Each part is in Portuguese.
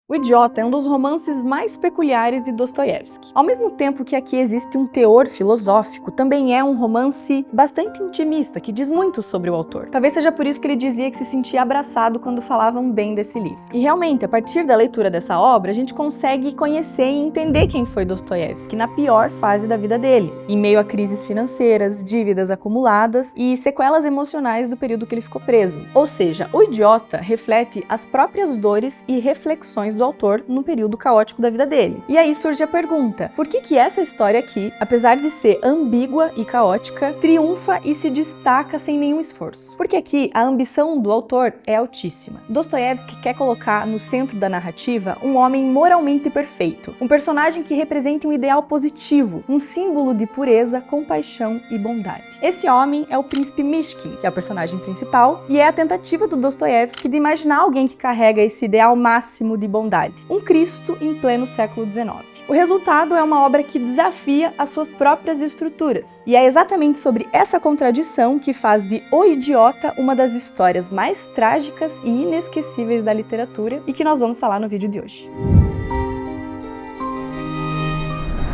O Idiota é um dos romances mais peculiares de Dostoiévski. Ao mesmo tempo que aqui existe um teor filosófico, também é um romance bastante intimista, que diz muito sobre o autor. Talvez seja por isso que ele dizia que se sentia abraçado quando falavam bem desse livro. E realmente, a partir da leitura dessa obra, a gente consegue conhecer e entender quem foi Dostoiévski na pior fase da vida dele, em meio a crises financeiras, dívidas acumuladas e sequelas emocionais do período que ele ficou preso. Ou seja, o Idiota reflete as próprias dores e reflexões do autor no período caótico da vida dele. E aí surge a pergunta: por que essa história aqui, apesar de ser ambígua e caótica, triunfa e se destaca sem nenhum esforço? Porque aqui a ambição do autor é altíssima. Dostoiévski quer colocar no centro da narrativa um homem moralmente perfeito, um personagem que represente um ideal positivo, um símbolo de pureza, compaixão e bondade. Esse homem é o príncipe Mishkin, que é o personagem principal, e é a tentativa do Dostoiévski de imaginar alguém que carrega esse ideal máximo de bondade, um Cristo em pleno século XIX. O resultado é uma obra que desafia as suas próprias estruturas. E é exatamente sobre essa contradição que faz de O Idiota uma das histórias mais trágicas e inesquecíveis da literatura e que nós vamos falar no vídeo de hoje.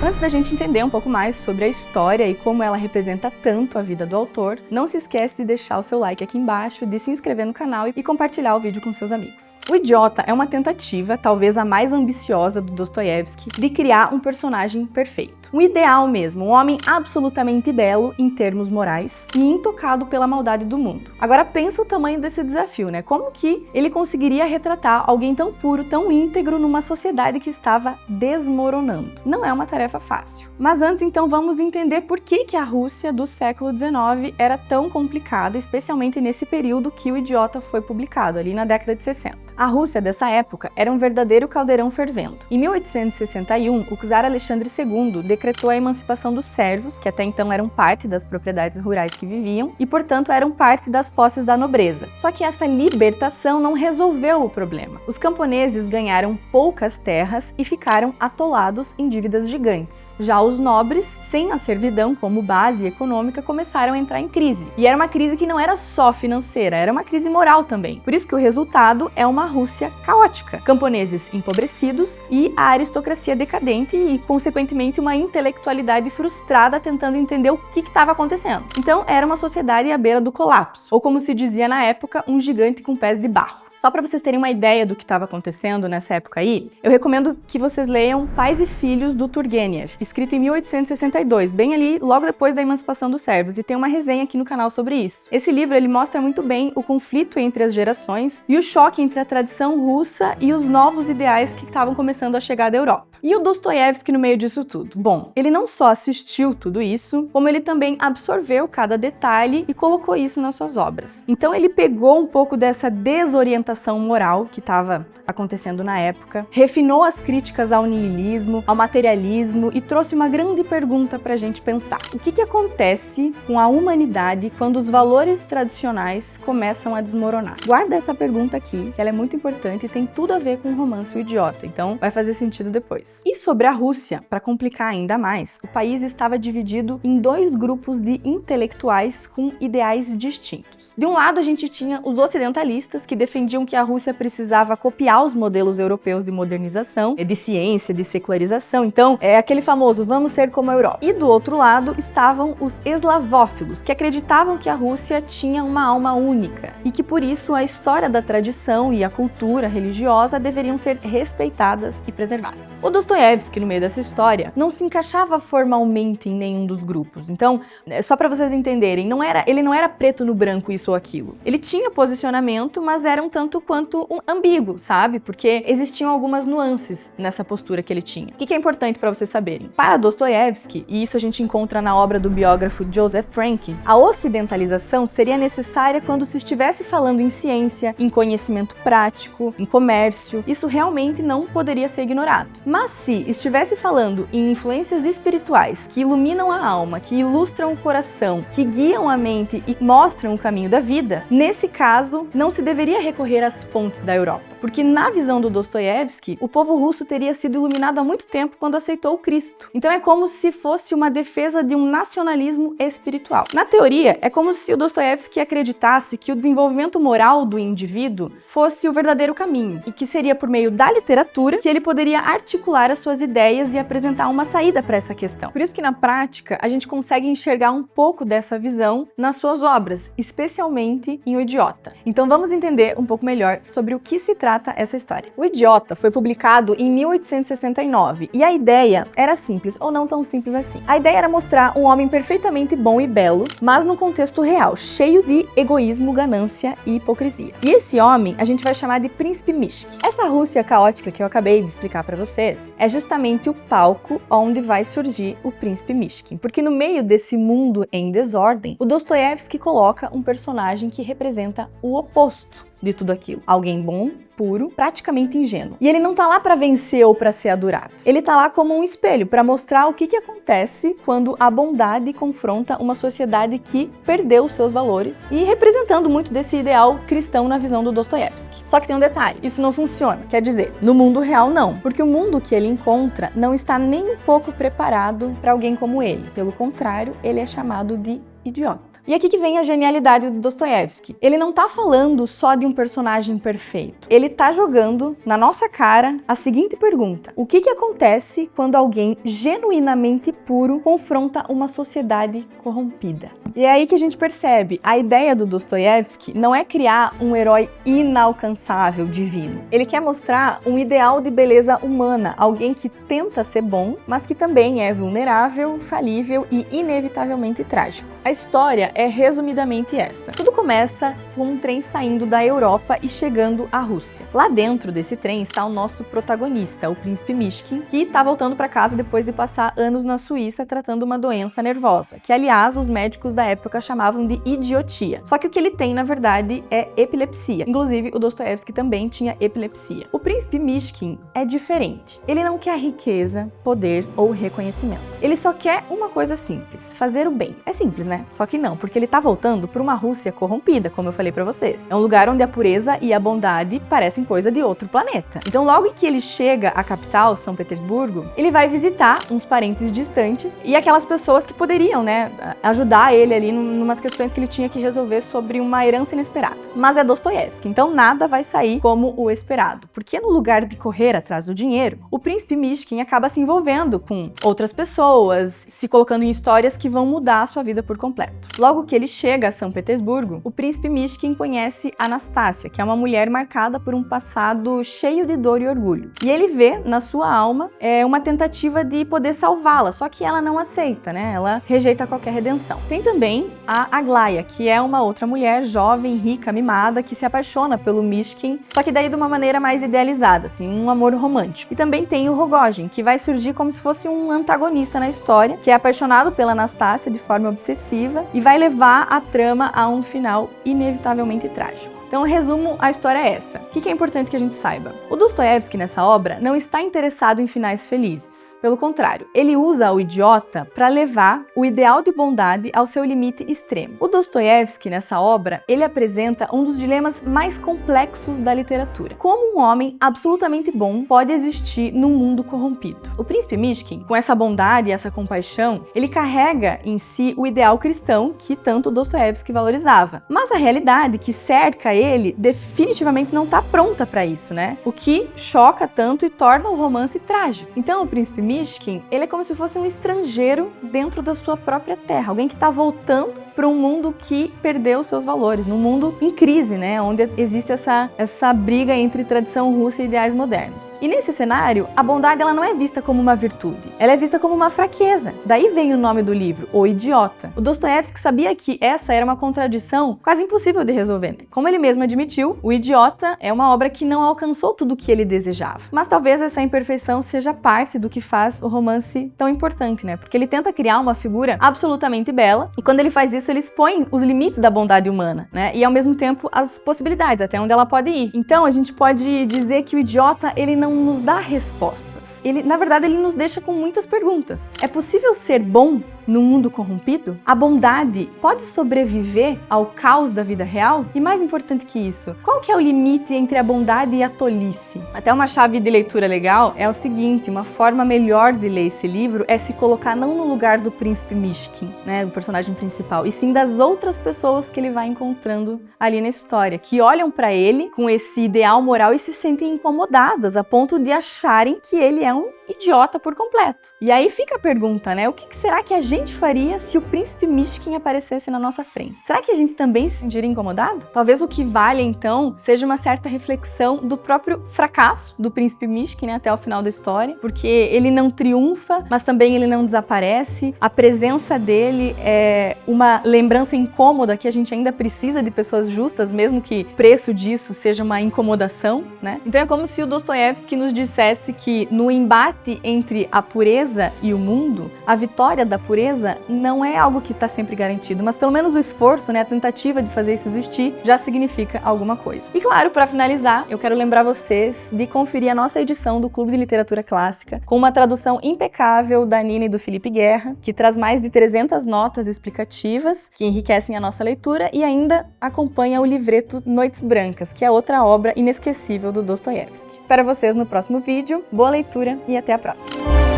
Antes da gente entender um pouco mais sobre a história e como ela representa tanto a vida do autor, não se esquece de deixar o seu like aqui embaixo, de se inscrever no canal e compartilhar o vídeo com seus amigos. O Idiota é uma tentativa, talvez a mais ambiciosa do Dostoiévski, de criar um personagem perfeito. Um ideal mesmo, um homem absolutamente belo em termos morais e intocado pela maldade do mundo. Agora pensa o tamanho desse desafio, né? Como que ele conseguiria retratar alguém tão puro, tão íntegro numa sociedade que estava desmoronando? Não é uma tarefa fácil. Mas antes, então, vamos entender por que a Rússia do século XIX era tão complicada, especialmente nesse período que o Idiota foi publicado, ali na década de 60. A Rússia dessa época era um verdadeiro caldeirão fervendo. Em 1861, o czar Alexandre II decretou a emancipação dos servos, que até então eram parte das propriedades rurais que viviam, e, portanto, eram parte das posses da nobreza. Só que essa libertação não resolveu o problema. Os camponeses ganharam poucas terras e ficaram atolados em dívidas gigantes. Já os nobres, sem a servidão como base econômica, começaram a entrar em crise. E era uma crise que não era só financeira, era uma crise moral também. Por isso que o resultado é uma Rússia caótica. Camponeses empobrecidos e a aristocracia decadente e, consequentemente, uma intelectualidade frustrada tentando entender o que estava acontecendo. Então, era uma sociedade à beira do colapso, ou como se dizia na época, um gigante com pés de barro. Só para vocês terem uma ideia do que estava acontecendo nessa época aí, eu recomendo que vocês leiam Pais e Filhos, do Turgenev, escrito em 1862, bem ali logo depois da emancipação dos servos, e tem uma resenha aqui no canal sobre isso. Esse livro ele mostra muito bem o conflito entre as gerações e o choque entre a tradição russa e os novos ideais que estavam começando a chegar da Europa. E o Dostoiévski no meio disso tudo? Bom, ele não só assistiu tudo isso, como ele também absorveu cada detalhe e colocou isso nas suas obras. Então ele pegou um pouco dessa desorientação moral que estava acontecendo na época, refinou as críticas ao niilismo, ao materialismo e trouxe uma grande pergunta pra gente pensar. O que acontece com a humanidade quando os valores tradicionais começam a desmoronar? Guarda essa pergunta aqui, que ela é muito importante e tem tudo a ver com o romance O Idiota, então vai fazer sentido depois. E sobre a Rússia, para complicar ainda mais, o país estava dividido em dois grupos de intelectuais com ideais distintos. De um lado a gente tinha os ocidentalistas, que defendiam que a Rússia precisava copiar os modelos europeus de modernização, de ciência, de secularização. Então, é aquele famoso vamos ser como a Europa. E do outro lado estavam os eslavófilos, que acreditavam que a Rússia tinha uma alma única e que por isso a história da tradição e a cultura religiosa deveriam ser respeitadas e preservadas. O Dostoiévski, no meio dessa história, não se encaixava formalmente em nenhum dos grupos. Então, só para vocês entenderem, ele não era preto no branco isso ou aquilo. Ele tinha posicionamento, mas era um tanto quanto ambíguo, sabe? Porque existiam algumas nuances nessa postura que ele tinha. O que é importante para vocês saberem? Para Dostoiévski, e isso a gente encontra na obra do biógrafo Joseph Frank, a ocidentalização seria necessária quando se estivesse falando em ciência, em conhecimento prático, em comércio. Isso realmente não poderia ser ignorado. Mas se estivesse falando em influências espirituais que iluminam a alma, que ilustram o coração, que guiam a mente e mostram o caminho da vida, nesse caso, não se deveria recorrer primeiras fontes da Europa. Porque na visão do Dostoiévski, o povo russo teria sido iluminado há muito tempo quando aceitou o Cristo. Então é como se fosse uma defesa de um nacionalismo espiritual. Na teoria, é como se o Dostoiévski acreditasse que o desenvolvimento moral do indivíduo fosse o verdadeiro caminho e que seria por meio da literatura que ele poderia articular as suas ideias e apresentar uma saída para essa questão. Por isso que na prática a gente consegue enxergar um pouco dessa visão nas suas obras, especialmente em O Idiota. Então vamos entender um pouco melhor sobre o que se trata essa história. O Idiota foi publicado em 1869 e a ideia era simples, ou não tão simples assim. A ideia era mostrar um homem perfeitamente bom e belo, mas num contexto real, cheio de egoísmo, ganância e hipocrisia. E esse homem a gente vai chamar de Príncipe Mishkin. Essa Rússia caótica que eu acabei de explicar para vocês é justamente o palco onde vai surgir o Príncipe Mishkin, porque no meio desse mundo em desordem, o Dostoiévski coloca um personagem que representa o oposto de tudo aquilo. Alguém bom, puro, praticamente ingênuo. E ele não tá lá para vencer ou para ser adorado. Ele tá lá como um espelho para mostrar o que acontece quando a bondade confronta uma sociedade que perdeu seus valores e representando muito desse ideal cristão na visão do Dostoiévski. Só que tem um detalhe, isso não funciona. Quer dizer, no mundo real não, porque o mundo que ele encontra não está nem um pouco preparado para alguém como ele. Pelo contrário, ele é chamado de idiota. E aqui que vem a genialidade do Dostoiévski. Ele não tá falando só de um personagem perfeito. Ele tá jogando na nossa cara a seguinte pergunta: o que acontece quando alguém genuinamente puro confronta uma sociedade corrompida? E é aí que a gente percebe, a ideia do Dostoiévski não é criar um herói inalcançável, divino. Ele quer mostrar um ideal de beleza humana, alguém que tenta ser bom, mas que também é vulnerável, falível e inevitavelmente trágico. A história é resumidamente essa. Tudo começa com um trem saindo da Europa e chegando à Rússia. Lá dentro desse trem está o nosso protagonista, o Príncipe Mishkin, que está voltando para casa depois de passar anos na Suíça tratando uma doença nervosa, que aliás os médicos da época chamavam de idiotia. Só que o que ele tem na verdade é epilepsia. Inclusive o Dostoiévski também tinha epilepsia. O Príncipe Mishkin é diferente. Ele não quer riqueza, poder ou reconhecimento. Ele só quer uma coisa simples: fazer o bem. É simples, né? Só que não, porque ele tá voltando para uma Rússia corrompida, como eu falei para vocês. É um lugar onde a pureza e a bondade parecem coisa de outro planeta. Então, logo que ele chega à capital, São Petersburgo, ele vai visitar uns parentes distantes e aquelas pessoas que poderiam, né, ajudar ele ali numas questões que ele tinha que resolver sobre uma herança inesperada. Mas é Dostoiévski, então nada vai sair como o esperado, porque no lugar de correr atrás do dinheiro, o Príncipe Mishkin acaba se envolvendo com outras pessoas, se colocando em histórias que vão mudar a sua vida por completo. Logo que ele chega a São Petersburgo, o Príncipe Mishkin conhece Anastácia, que é uma mulher marcada por um passado cheio de dor e orgulho. E ele vê na sua alma uma tentativa de poder salvá-la, só que ela não aceita, né? Ela rejeita qualquer redenção. Tem também a Aglaia, que é uma outra mulher jovem, rica, mimada, que se apaixona pelo Mishkin, só que daí de uma maneira mais idealizada, assim, um amor romântico. E também tem o Rogojin, que vai surgir como se fosse um antagonista na história, que é apaixonado pela Anastácia de forma obsessiva e vai levar a trama a um final inevitavelmente trágico. Então, resumo, a história é essa. O que é importante que a gente saiba? O Dostoiévski, nessa obra, não está interessado em finais felizes. Pelo contrário, ele usa o idiota para levar o ideal de bondade ao seu limite extremo. O Dostoiévski, nessa obra, ele apresenta um dos dilemas mais complexos da literatura. Como um homem absolutamente bom pode existir num mundo corrompido? O Príncipe Mishkin, com essa bondade e essa compaixão, ele carrega em si o ideal cristão que tanto Dostoiévski valorizava. Mas a realidade que cerca ele definitivamente não está pronta para isso, né? O que choca tanto e torna o romance trágico. Então, o Príncipe Mishkin, ele é como se fosse um estrangeiro dentro da sua própria terra, alguém que está voltando para um mundo que perdeu seus valores, num mundo em crise, né? Onde existe essa briga entre tradição russa e ideais modernos. E nesse cenário, a bondade ela não é vista como uma virtude, ela é vista como uma fraqueza. Daí vem o nome do livro, O Idiota. O Dostoiévski sabia que essa era uma contradição quase impossível de resolver, né? Como ele mesmo admitiu, O Idiota é uma obra que não alcançou tudo o que ele desejava. Mas talvez essa imperfeição seja parte do que faz o romance tão importante, né? Porque ele tenta criar uma figura absolutamente bela, e quando ele faz isso, ele expõe os limites da bondade humana, né? E ao mesmo tempo as possibilidades, até onde ela pode ir. Então a gente pode dizer que o idiota, ele não nos dá respostas. Na verdade, ele nos deixa com muitas perguntas. É possível ser bom no mundo corrompido? A bondade pode sobreviver ao caos da vida real? E mais importante que isso, qual que é o limite entre a bondade e a tolice? Até uma chave de leitura legal é o seguinte, uma forma melhor de ler esse livro é se colocar não no lugar do príncipe Mishkin, né, o personagem principal, e sim das outras pessoas que ele vai encontrando ali na história, que olham para ele com esse ideal moral e se sentem incomodadas a ponto de acharem que ele é um idiota por completo. E aí fica a pergunta, né? O que será que a gente faria se o príncipe Mishkin aparecesse na nossa frente? Será que a gente também se sentiria incomodado? Talvez o que vale, então, seja uma certa reflexão do próprio fracasso do príncipe Mishkin, né, até o final da história, porque ele não triunfa, mas também ele não desaparece. A presença dele é uma lembrança incômoda que a gente ainda precisa de pessoas justas, mesmo que o preço disso seja uma incomodação, né? Então é como se o Dostoiévski nos dissesse que no embate entre a pureza e o mundo, a vitória da pureza não é algo que está sempre garantido, mas pelo menos o esforço, né, a tentativa de fazer isso existir já significa alguma coisa. E claro, para finalizar, eu quero lembrar vocês de conferir a nossa edição do Clube de Literatura Clássica, com uma tradução impecável da Nina e do Felipe Guerra, que traz mais de 300 notas explicativas que enriquecem a nossa leitura e ainda acompanha o livreto Noites Brancas, que é outra obra inesquecível do Dostoiévski. Espero vocês no próximo vídeo, boa leitura e até a próxima!